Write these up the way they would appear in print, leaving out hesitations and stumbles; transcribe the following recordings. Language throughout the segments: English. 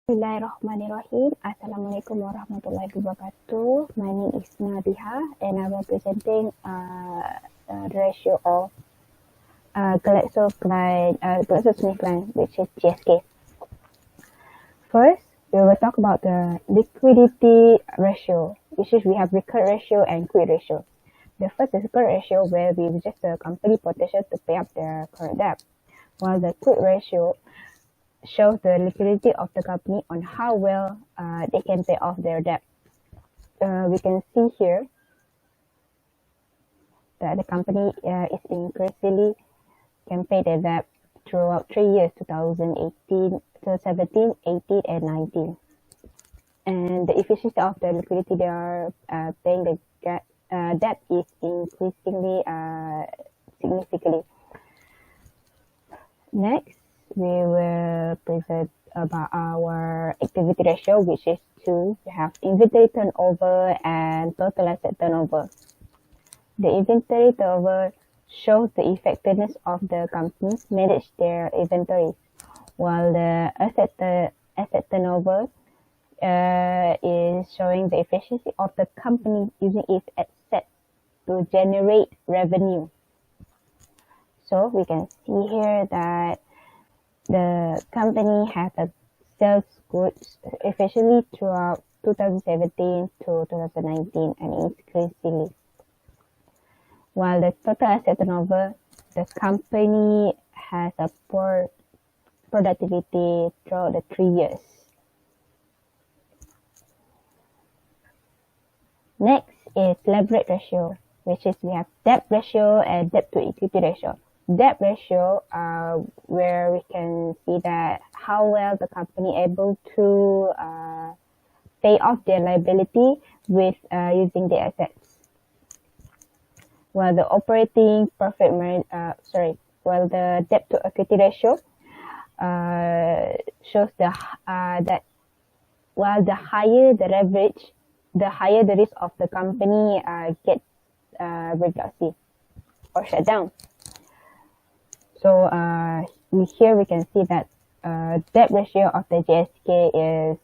Bismillahirrahmanirrahim. Assalamualaikum warahmatullahi wabarakatuh. My name is Nabiha and I'm representing the ratio of GlaxoSmithKline, which is GSK. First, we will talk about the liquidity ratio, which is we have recurrent ratio and quick ratio. The first is recurrent ratio, where we reject the company potential to pay up their current debt, while the quick ratio shows the liquidity of the company on how well they can pay off their debt. We can see here that the company is increasingly can pay their debt throughout 3 years, 2018, 2017, 18, and 19. And the efficiency of the liquidity they are paying the debt is increasingly significantly. Next, we will present about our activity ratio, which is 2. We have inventory turnover and total asset turnover. The inventory turnover shows the effectiveness of the companies manage their inventories, while the asset turnover is showing the efficiency of the company using its assets to generate revenue. So we can see here that the company has a sales goods efficiently throughout 2017 to 2019 and increasingly. While the total asset turnover, the company has a poor productivity throughout the 3 years. Next is leverage ratio, which is we have debt ratio and debt to equity ratio. Debt ratio, where we can see that how well the company able to pay off their liability with using the assets. While the operating profit, while the debt to equity ratio shows that while the higher the leverage, the higher the risk of the company gets bankruptcy or shut down. So here we can see that debt ratio of the GSK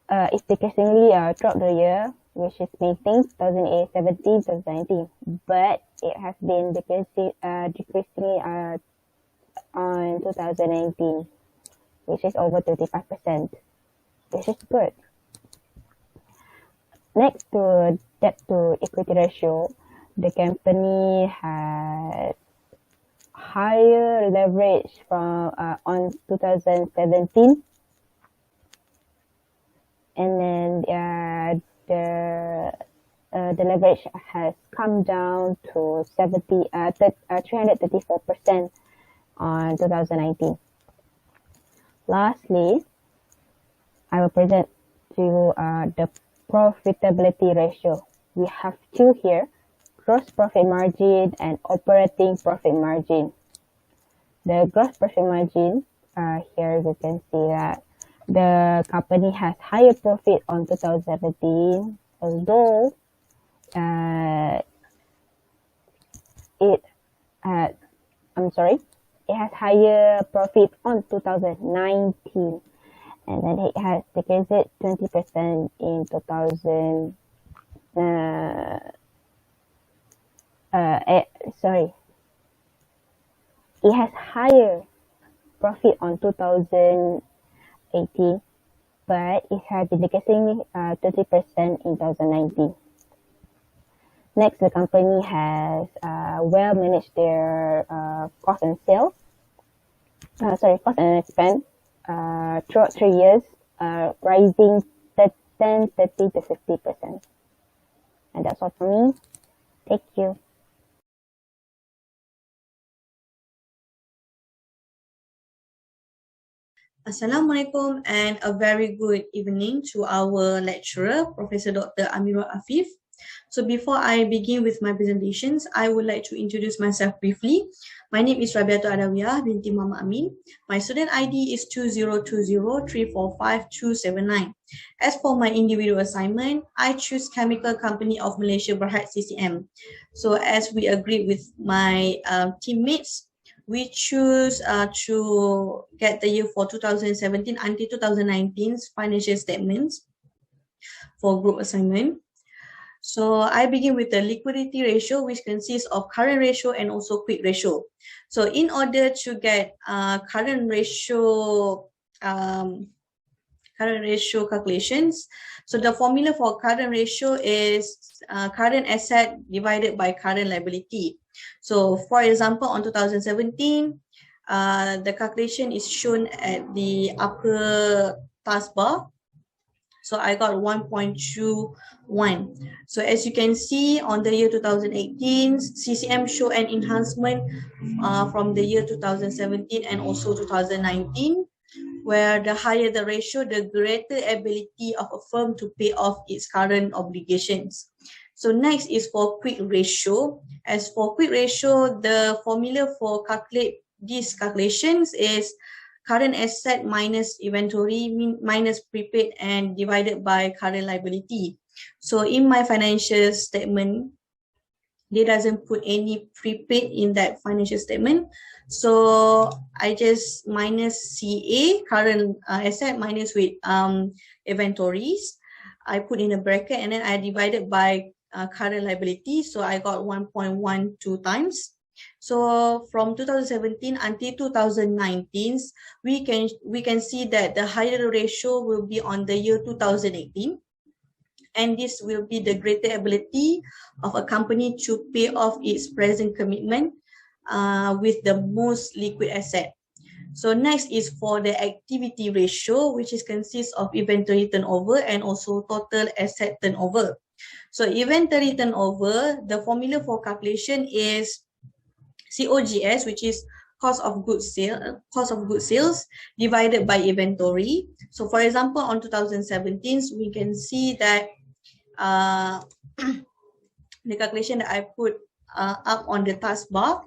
is decreasingly throughout the year, which is maintained 2017 to 2019, but it has been decreasingly on 2019, which is over 35%, which is good. Next to debt to equity ratio, the company has higher leverage from on 2017, and then the leverage has come down to 334% on 2019. Lastly, I will present to you the profitability ratio. We have two here: gross profit margin and operating profit margin. The gross profit margin, here we can see that the company has higher profit on 2017, although it has higher profit on 2019, and then it has decreased 20% in 2000. It has higher profit on 2018, but it has been decreasing 20% in 2019. Next, the company has well managed their cost and expense throughout 3 years, rising 10, 30 to 50%. And that's all for me. Thank you. Assalamualaikum and a very good evening to our lecturer, Professor Dr. Amirul Afif. So before I begin with my presentations, I would like to introduce myself briefly. My name is Rabi'atul binti Muhammad Amin. My student ID is 2020345279. As for my individual assignment, I choose Chemical Company of Malaysia Berhad CCM. So as we agreed with my teammates, we choose to get the year for 2017 until 2019's financial statements for group assignment. So I begin with the liquidity ratio, which consists of current ratio and also quick ratio. So in order to get current ratio calculations, so the formula for current ratio is current asset divided by current liability. So for example, on 2017, the calculation is shown at the upper taskbar. So I got 1.21. So as you can see on the year 2018, CCM show an enhancement from the year 2017 and also 2019, where the higher the ratio, the greater ability of a firm to pay off its current obligations. So next is for quick ratio. As for quick ratio, the formula for calculate these calculations is current asset minus inventory minus prepaid and divided by current liability. So in my financial statement, they doesn't put any prepaid in that financial statement. So I just minus CA, current asset minus with inventories. I put in a bracket and then I divided by current liability. So I got 1.12 times. So from 2017 until 2019, we can see that the higher ratio will be on the year 2018. And this will be the greater ability of a company to pay off its present commitment with the most liquid asset. So next is for the activity ratio, which is consists of inventory turnover and also total asset turnover. So inventory turnover, the formula for calculation is COGS, which is cost of goods sales divided by inventory. So for example, on 2017, we can see that the calculation that I put up on the taskbar,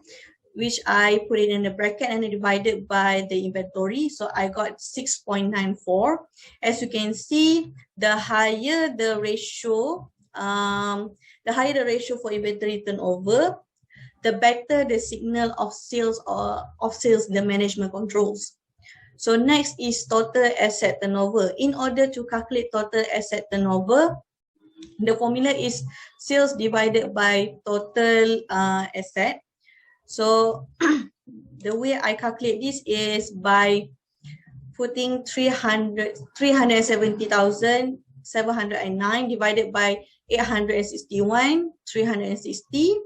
which I put it in the bracket and divided by the inventory. So I got 6.94. As you can see, the higher the ratio for inventory turnover, the better the signal of sales the management controls. So next is total asset turnover. In order to calculate total asset turnover, the formula is sales divided by total asset. So the way I calculate this is by putting 370,709 divided by 861, 360,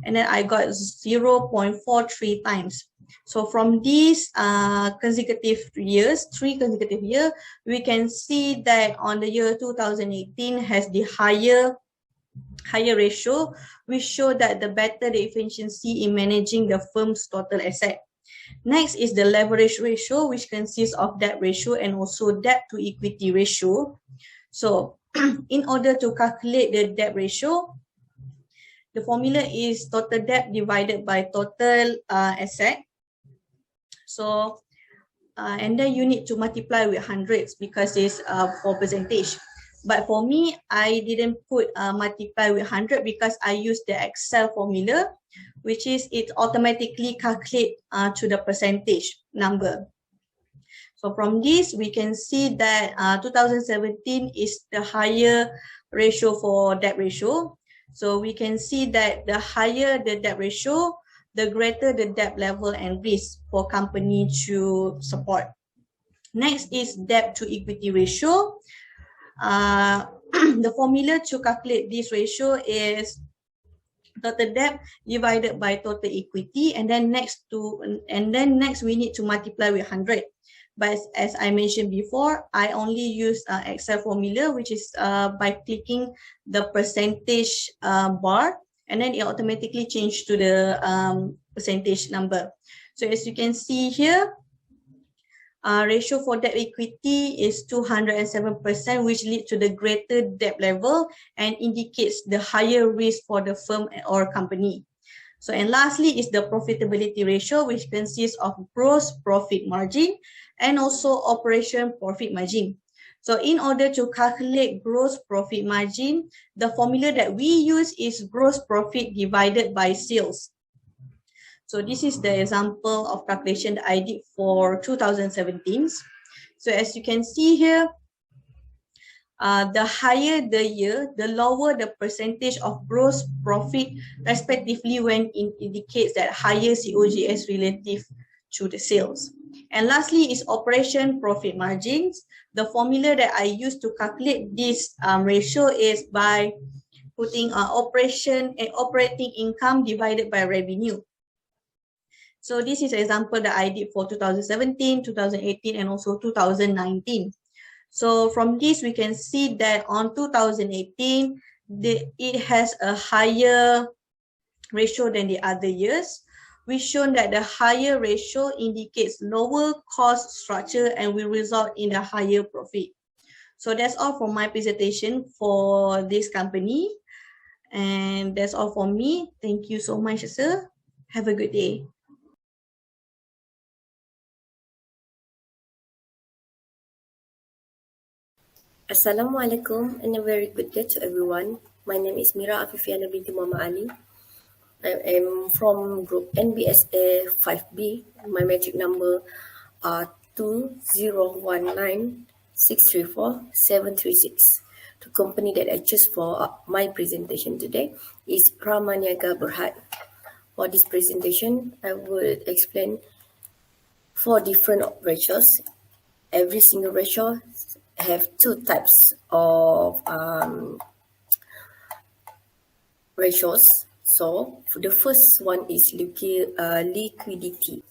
and then I got 0.43 times. So from these three consecutive years, we can see that on the year 2018 has the higher ratio, which show that the better the efficiency in managing the firm's total asset. Next is the leverage ratio, which consists of debt ratio and also debt to equity ratio. So in order to calculate the debt ratio, the formula is total debt divided by total asset. So, and then you need to multiply with hundreds because it's for percentage. But for me, I didn't put multiply with 100 because I used the Excel formula, which is it automatically calculate to the percentage number. So from this, we can see that 2017 is the higher ratio for debt ratio. So we can see that the higher the debt ratio, the greater the debt level and risk for company to support. Next is debt to equity ratio. The formula to calculate this ratio is total debt divided by total equity, and then next we need to multiply with 100. But as I mentioned before, I only use Excel formula, which is by clicking the percentage bar, and then it automatically changes to the percentage number. So as you can see here, ratio for debt equity is 207%, which leads to the greater debt level and indicates the higher risk for the firm or company. So, and lastly is the profitability ratio, which consists of gross profit margin and also operation profit margin. So in order to calculate gross profit margin, the formula that we use is gross profit divided by sales. So this is the example of calculation that I did for 2017. So as you can see here, the higher the year, the lower the percentage of gross profit, respectively, when it indicates that higher COGS relative to the sales. And lastly is operation profit margins. The formula that I use to calculate this ratio is by putting operating income divided by revenue. So this is an example that I did for 2017, 2018, and also 2019. So from this, we can see that on 2018, it has a higher ratio than the other years. We've shown that the higher ratio indicates lower cost structure and will result in a higher profit. So that's all for my presentation for this company. And that's all for me. Thank you so much, sir. Have a good day. Assalamualaikum and a very good day to everyone. My name is Mira Afifiana binti Muhammad Ali. I am from group NBSA 5B. My metric number are 2019634736. The company that I choose for my presentation today is Ramaniaga Berhad. For this presentation, I will explain 4 different ratios. Every single ratio have 2 types of ratios. So for the first one is liquidity.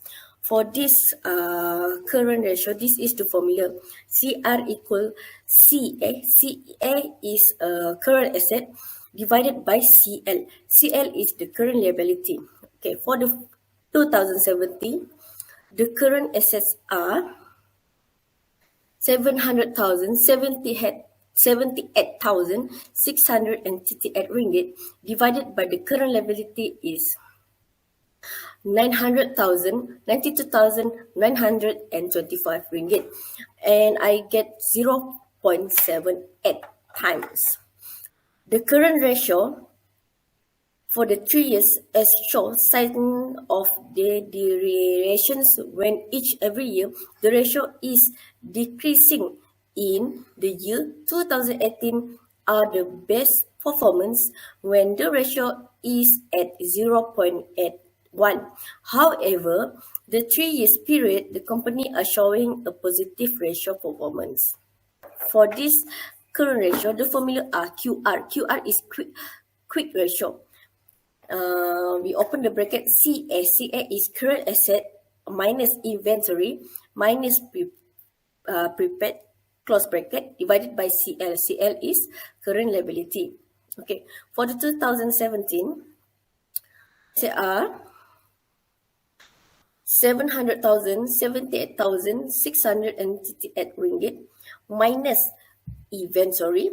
For this current ratio, this is the formula CR equal CA. CA is current asset divided by CL. CL is the current liability. Okay, for the 2017, the current assets are 78,638 ringgit divided by the current liability is 92,925 ringgit, and I get 0.78 times. The current ratio for the 3 years as shown sign of the durations when every year the ratio is decreasing. In the year 2018 are the best performance when the ratio is at 0.81. However, the 3 years period, the company are showing a positive ratio performance. For this current ratio, the formula are QR. QR is quick ratio. We open the bracket CA. CA is current asset minus inventory minus prepaid close bracket divided by CL. CL is current liability. Okay, for the 2017, there are 778,638 ringgit minus inventory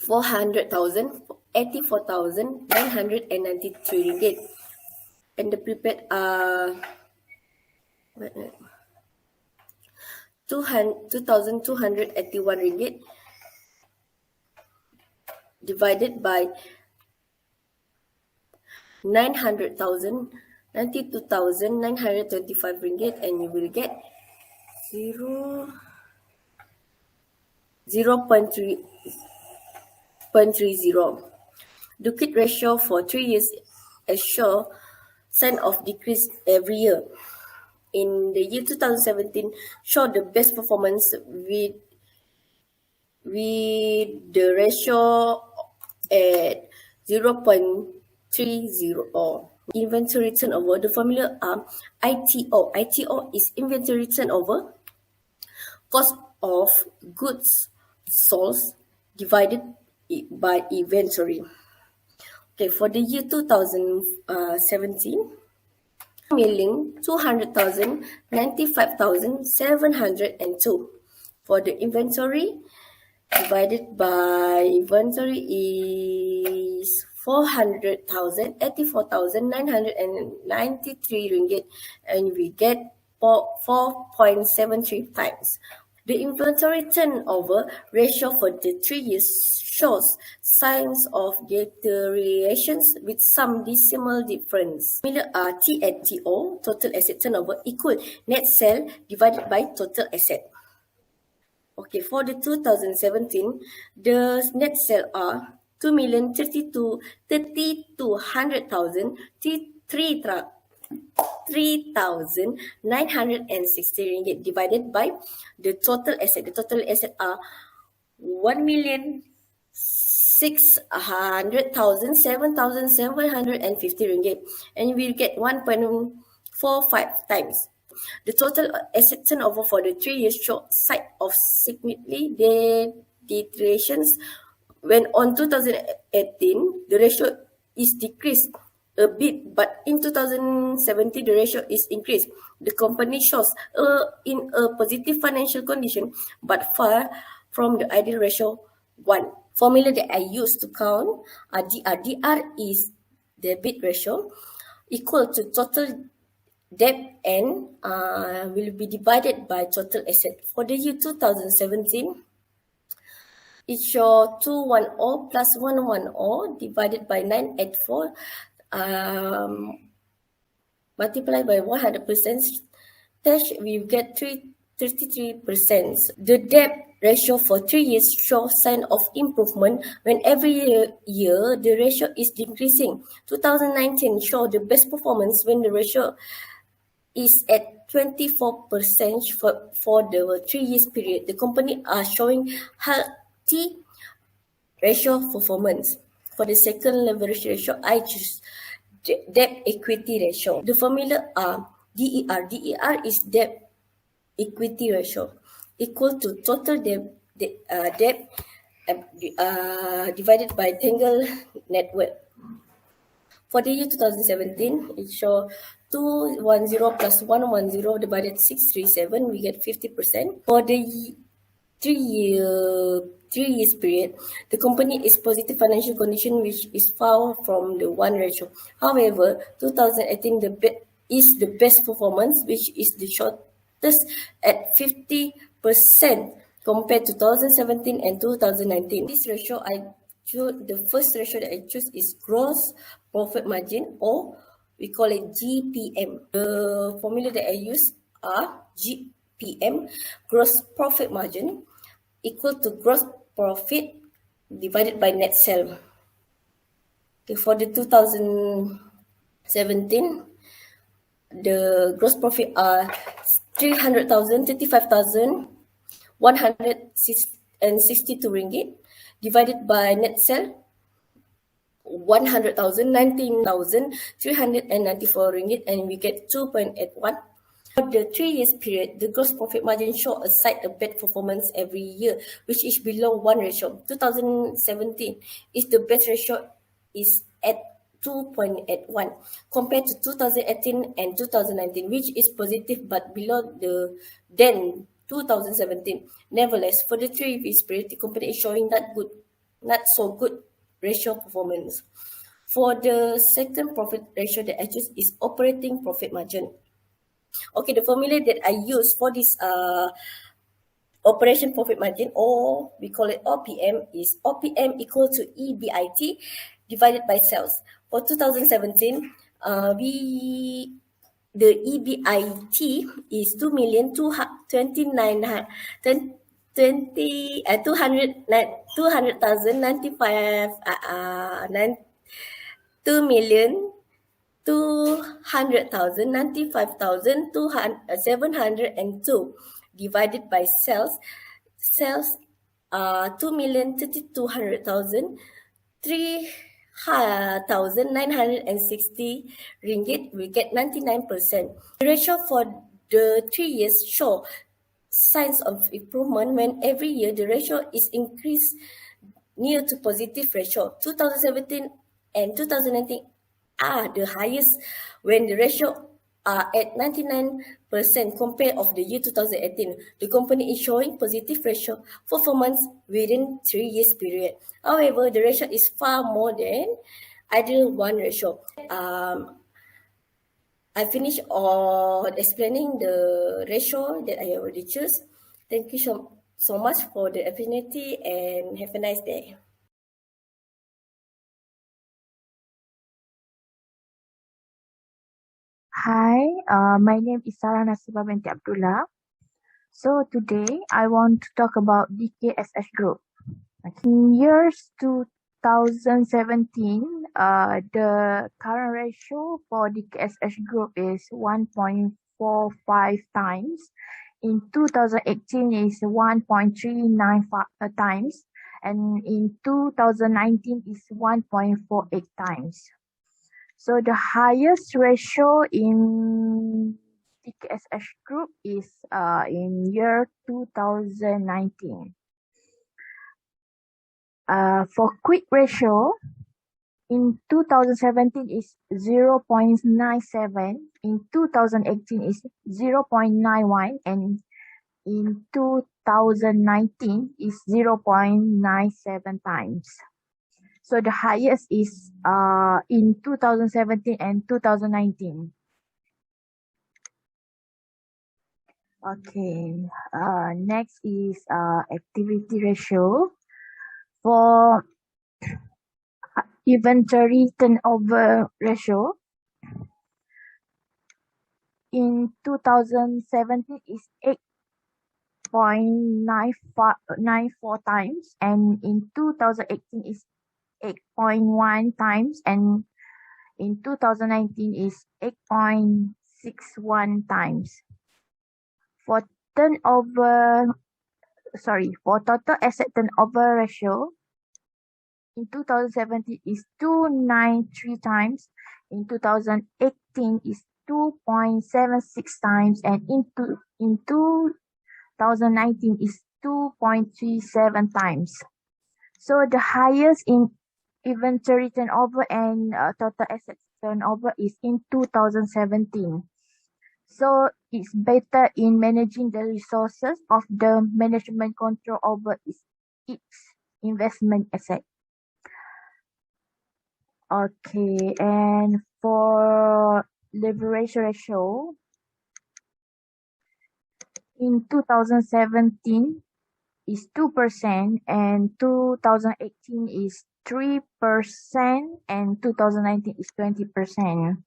84,993 ringgit, and the prepaid 2,281 ringgit divided by 92,925 ringgit, and you will get 0.30. The quick ratio for 3 years show sign of decrease every year. In the year 2017, show the best performance with the ratio at 0.30. Inventory turnover, the formula ITO. ITO is inventory turnover, cost of goods sold divided by inventory. Okay, for the year 2017, 1,200,095,702. For the inventory, divided by inventory is 484,993 ringgit, and we get 4.73 times. The inventory turnover ratio for the 3 years shows signs of deteriorations with some decimal difference. Similar are TATO, total asset turnover, equal net sale divided by total asset. Okay, for the 2017, the net sale are 2,032,000, 3,960 ringgit divided by the total asset. The total asset are 1,600,000, 7,750 ringgit, and we get 1.45 times. The total asset turnover for the 3 years show sign of significant deteriorations when on 2018 the ratio is decreased a bit, but in 2017 the ratio is increased. The company shows in a positive financial condition but far from the ideal ratio 1. Formula that I use to count DR. DR is debit ratio equal to total debt and will be divided by total asset. For the year 2017, it shows 210 plus 110 divided by 984 multiplied by 100%, we get 33%. The debt ratio for 3 years shows sign of improvement when every year the ratio is decreasing. 2019 show the best performance when the ratio is at 24% for the 3 years period. The company are showing healthy ratio performance. For the second leverage ratio, I choose debt equity ratio. The formula are DER. DER is debt equity ratio equal to total debt divided by tangled net worth. For the year 2017, it shows 210 plus 110 divided 637, we get 50%. For the 3 years period, the company is positive financial condition which is far from the 1 ratio. However, 2018 is the best performance which is the shortest at 50% compared to 2017 and 2019. This ratio the first ratio that I choose is gross profit margin, or we call it GPM. The formula that I use are GPM, gross profit margin, equal to gross profit divided by net sale. Okay, for the 2017, the gross profit are 300,000, 35,162 ringgit divided by net sale 100,000, 19,394 ringgit, and we get 2.81. For the 3 years period, the gross profit margin show a bad performance every year, which is below 1 ratio. 2017 is the best ratio is at 2.81 compared to 2018 and 2019, which is positive but below than 2017. Nevertheless, for the 3 years period, the company is showing not so good ratio performance. For the second profit ratio that I choose is operating profit margin. Okay, the formula that I use for this operation profit margin, or we call it OPM, is OPM equal to EBIT divided by sales. For 2017, the EBIT is 2,295,702 divided by sales. Sales are 2,200,000, 3,960 ringgit, we get 99%. The ratio for the 3 years show signs of improvement when every year the ratio is increased near to positive ratio. 2017 and 2019 are the highest when the ratio are at 99% compared of the year 2018. The company is showing positive ratio performance within 3 years period. However, the ratio is far more than ideal 1 ratio. I finished explaining the ratio that I already choose. Thank you so much for the opportunity and have a nice day. Hi, my name is Sarah Nasiba binti Abdullah. So today I want to talk about DKSH Group. In years 2017, the current ratio for DKSH Group is 1.45 times. In 2018 is 1.395 times, and in 2019 is 1.48 times. So the highest ratio in DKSH Group is in year 2019. For quick ratio, in 2017 is 0.97, in 2018 is 0.91, and in 2019 is 0.97 times. So the highest is in 2017 and 2019. Okay, next is activity ratio. For inventory turnover ratio, in 2017 is 8.94 times, and in 2018 is 8.1 times, and in 2019 is 8.61 times. For total asset turnover ratio, in 2017 is 293 times, in 2018 is 2.76 times, and in 2019 is 2.37 times. So the highest in inventory turnover and total asset turnover is in 2017. So it's better in managing the resources of the management control over its investment asset. Okay, and for leverage ratio, in 2017 is 2%, and 2018 is 3%, and 2019 is 20%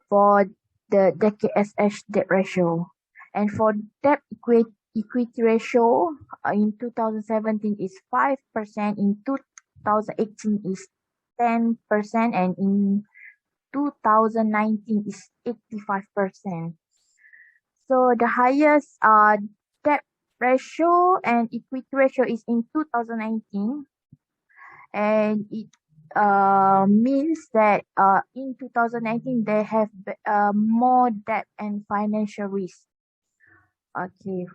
for the DKSH debt ratio. And for debt equity ratio, in 2017 is 5%, in 2018 is 10%, and in 2019 is 85%. So the highest debt ratio and equity ratio is in 2019, and it means that in 2019 they have more debt and financial risk. Okay.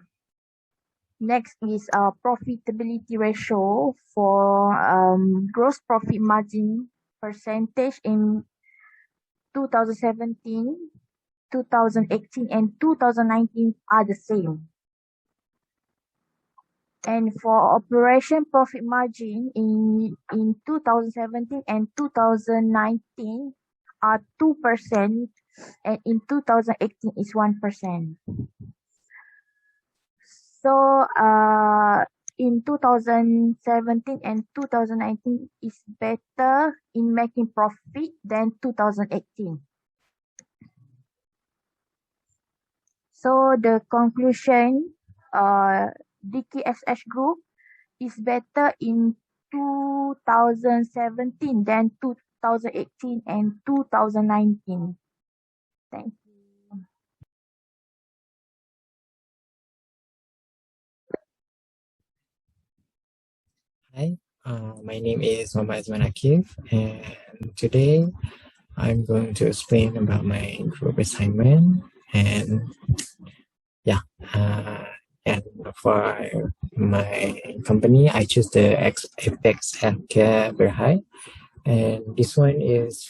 Next is profitability ratio for gross profit margin percentage in 2017, 2018, and 2019 are the same. And for operation profit margin in 2017 and 2019 are 2%, and in 2018 is 1%. So in 2017 and 2019 is better in making profit than 2018. So the conclusion, DKSH Group is better in 2017 than 2018 and 2019. Thank you. Hi, my name is Muhammad Azman Akif, and today I'm going to explain about my group assignment. And and for my company, I choose the Apex Healthcare Berhad, and this one is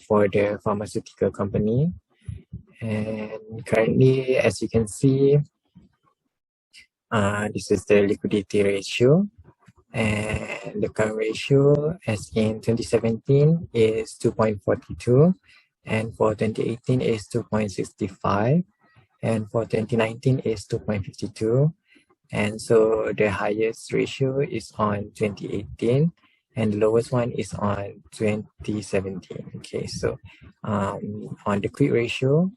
for the pharmaceutical company. And currently, as you can see, this is the liquidity ratio. And the current ratio as in 2017 is 2.42, and for 2018 is 2.65, and for 2019 is 2.52. And so the highest ratio is on 2018 and the lowest one is on 2017. Okay, so on the quick ratio,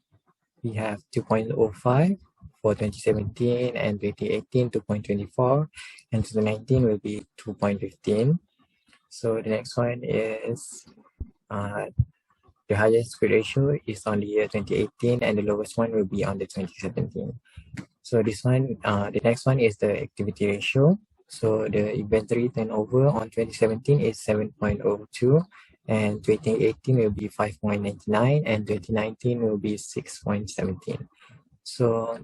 we have 2.05 for 2017 and 2018, 2.24, and 2019 will be 2.15. So the next one is the highest quick ratio is on the year 2018 and the lowest one will be on the 2017. So this one, the next one is the activity ratio. So the inventory turnover on 2017 is 7.02 and 2018 will be 5.99 and 2019 will be 6.17. So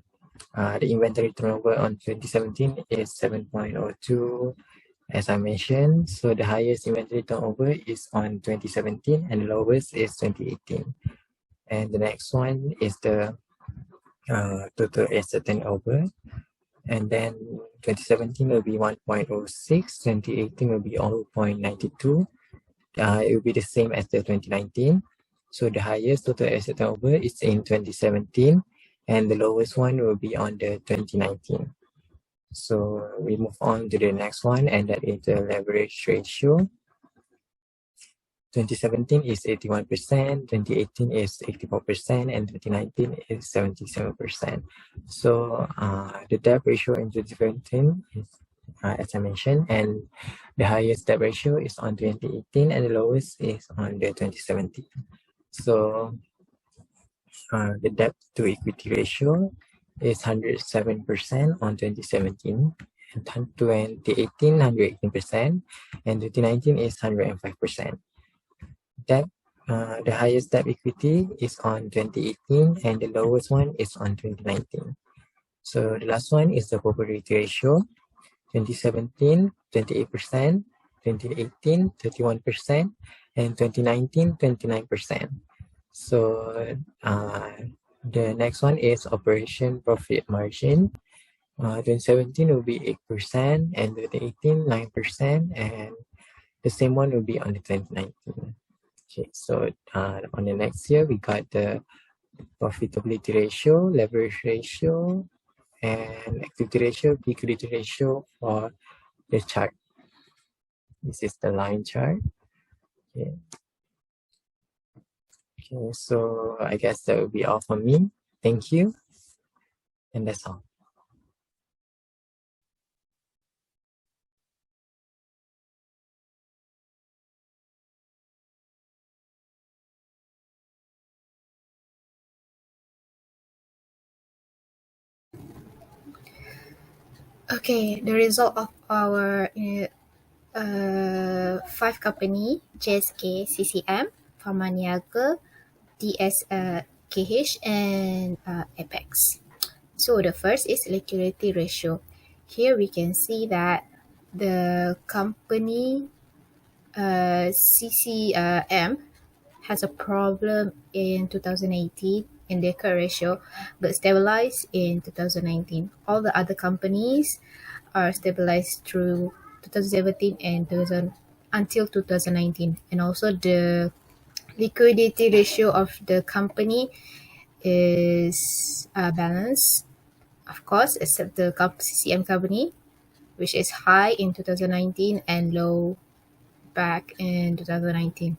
the inventory turnover on 2017 is 7.02 as I mentioned. So the highest inventory turnover is on 2017 and the lowest is 2018. And the next one is the total asset turnover. And then 2017 will be 1.06, 2018 will be 0.92. It will be the same as the 2019. So the highest total asset turnover is in 2017 and the lowest one will be on the 2019. So we move on to the next one, and that is the leverage ratio. 2017 is 81%, 2018 is 84%, and 2019 is 77%. So the debt ratio in 2017 is, as I mentioned, and the highest debt ratio is on 2018 and the lowest is on the 2017. So the debt to equity ratio is 107% on 2017, and 2018 118%, and 2019 is 105%. Debt, the highest debt equity is on 2018 and the lowest one is on 2019. So the last one is the property ratio. 2017, 28%, 2018, 31%, and 2019, 29%. So the next one is operation profit margin. 2017 will be 8% and 2018, 9%, and the same one will be on the 2019. Okay, so on the next year, we got the profitability ratio, leverage ratio, and activity ratio, liquidity ratio for the chart. This is the line chart. Okay. Okay, so I guess that will be all from me. Thank you. And that's all. Okay, the result of our 5 company, JSK, CCM, Pharmaniaga, DSKH, and Apex. So the first is liquidity ratio. Here we can see that the company CCM has a problem in 2018 in their current ratio, but stabilized in 2019. All the other companies are stabilized through 2017 and until 2019. And also the liquidity ratio of the company is balanced, of course, except the CCM company, which is high in 2019 and low back in 2019.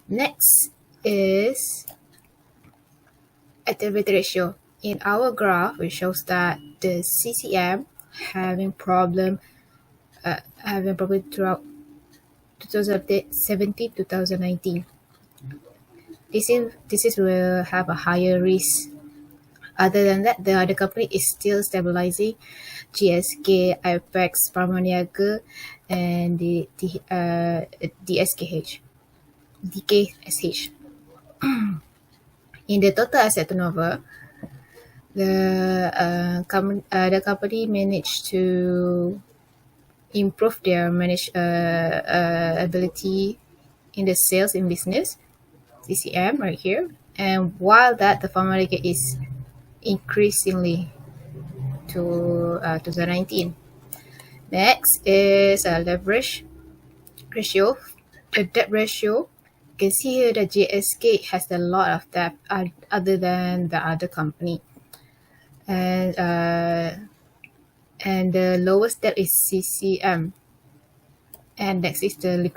Next is activity ratio. In our graph, it shows that the CCM having problem throughout 2017 2019. This will have a higher risk. Other than that, the other company is still stabilizing. GSK, Apex, Pharmaniaga, and the DSKH. DKSH. In the total asset turnover, the company managed to improve their ability in the sales in business, CCM right here, and while that the Pharmaniaga is increasingly to 2019. Next is a leverage ratio, a debt ratio. You can see here that JSK has a lot of debt other than the other company. and the lowest debt is CCM. And next is the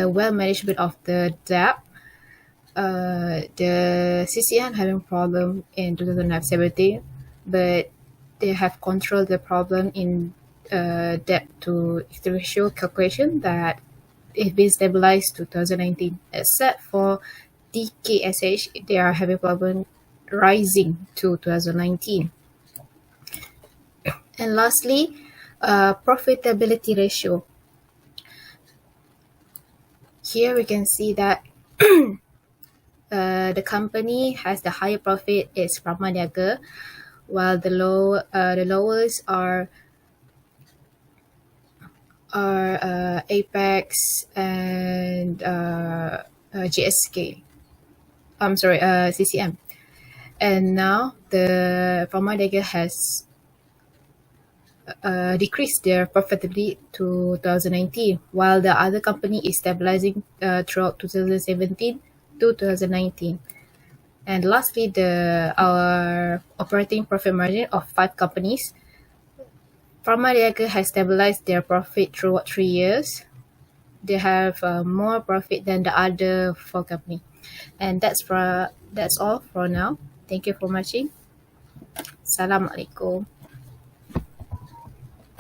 well management of the debt. The CCM having problem in 2017, but they have controlled the problem in debt to equity ratio calculation that it's been stabilized 2019. Except for DKSH, they are having problem rising to 2019. And lastly, profitability ratio. Here we can see that the company has the higher profit is Pharmaniaga, while the lowest are Apex and GSK. I'm sorry, CCM. And now the Pharmaniaga has decreased their profitability to 2019, while the other company is stabilizing throughout 2017 to 2019. And lastly, our operating profit margin of 5 companies. Pharmaniaga has stabilized their profit throughout 3 years. They have more profit than the other 4 companies. And that's all for now. Thank you for watching. Assalamualaikum.